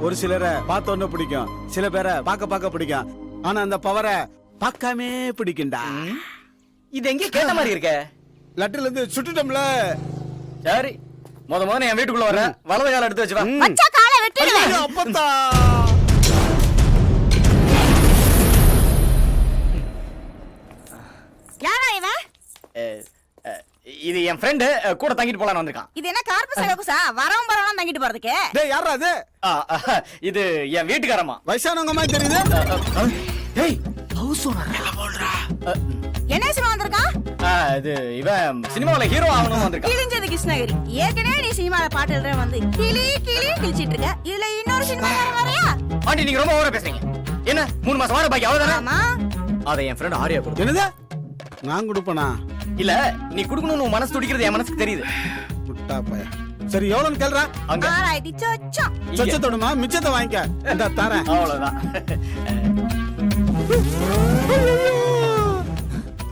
ஒரு சிலரை பார்த்த உடனே பிடிக்கும், சில பேரை பார்க்க பிடிக்கும். ஆனா அந்த பவரை பார்க்காமே பிடிக்கும்டா. இது எங்க கேட்ட மாதிரி இருக்க? லட்டுல இருந்து சுட்டுட்டோம்ல. சரி, முத என் வீட்டுக்குள்ள வர வலது கால எடுத்து வச்சு வா. மச்சா காலை வெட்டிடுவேன். அப்பத்தா யாரா இவன்? இது என் ஃப்ரெண்ட் கூட தங்கிட்டு போலான்னு வந்திருக்கான். இது என்ன கார்ப்பு சலகுசா? வரவும் பரவலாம் தங்கிட்டு போறதுக்கு. டேய் யாரா அது? இது என் வீட்டுக்காரம்மா. வயசானவங்க மாதிரி தெரியுது. டேய் ஹவுஸ் ஓனர் போல்றா. என்ன சினிமா வந்திருக்கான்? இது இவன் சினிமாவுல ஹீரோ ஆகணும்னு வந்திருக்கான். கிழிஞ்சது கிருஷ்ணகிரி. ஏற்கனவே நீ சினிமால பாட்டு எழுதுற வந்து கிளி கிழிச்சிட்டு இருக்க. இதுல இன்னொரு சினிமா வரையா? ஆண்டி நீங்க ரொம்ப ஓவரா பேசுறீங்க. என்ன 3 மாசம் வாடகை பாக்கி அவ்வளவுதானே? ஆமா. அதை என் ஃப்ரெண்ட் ஆரியா கொடுத்து. என்னது? நான் கொடுப்பனா? இல்ல நீ குடுக்கணும்னு உன் மனசு துடிக்கிறது என் மனசுக்கு தெரியுது. முட்டா பைய. சரி எவ்வளவுன்னு கேளுடா. அங்க ஆராய்ச்சி சொச்சம். சொச்சத்தோடுமா மிச்சத்தை வாங்கிக்க. இந்த தரேன். அவ்வளவுதான்.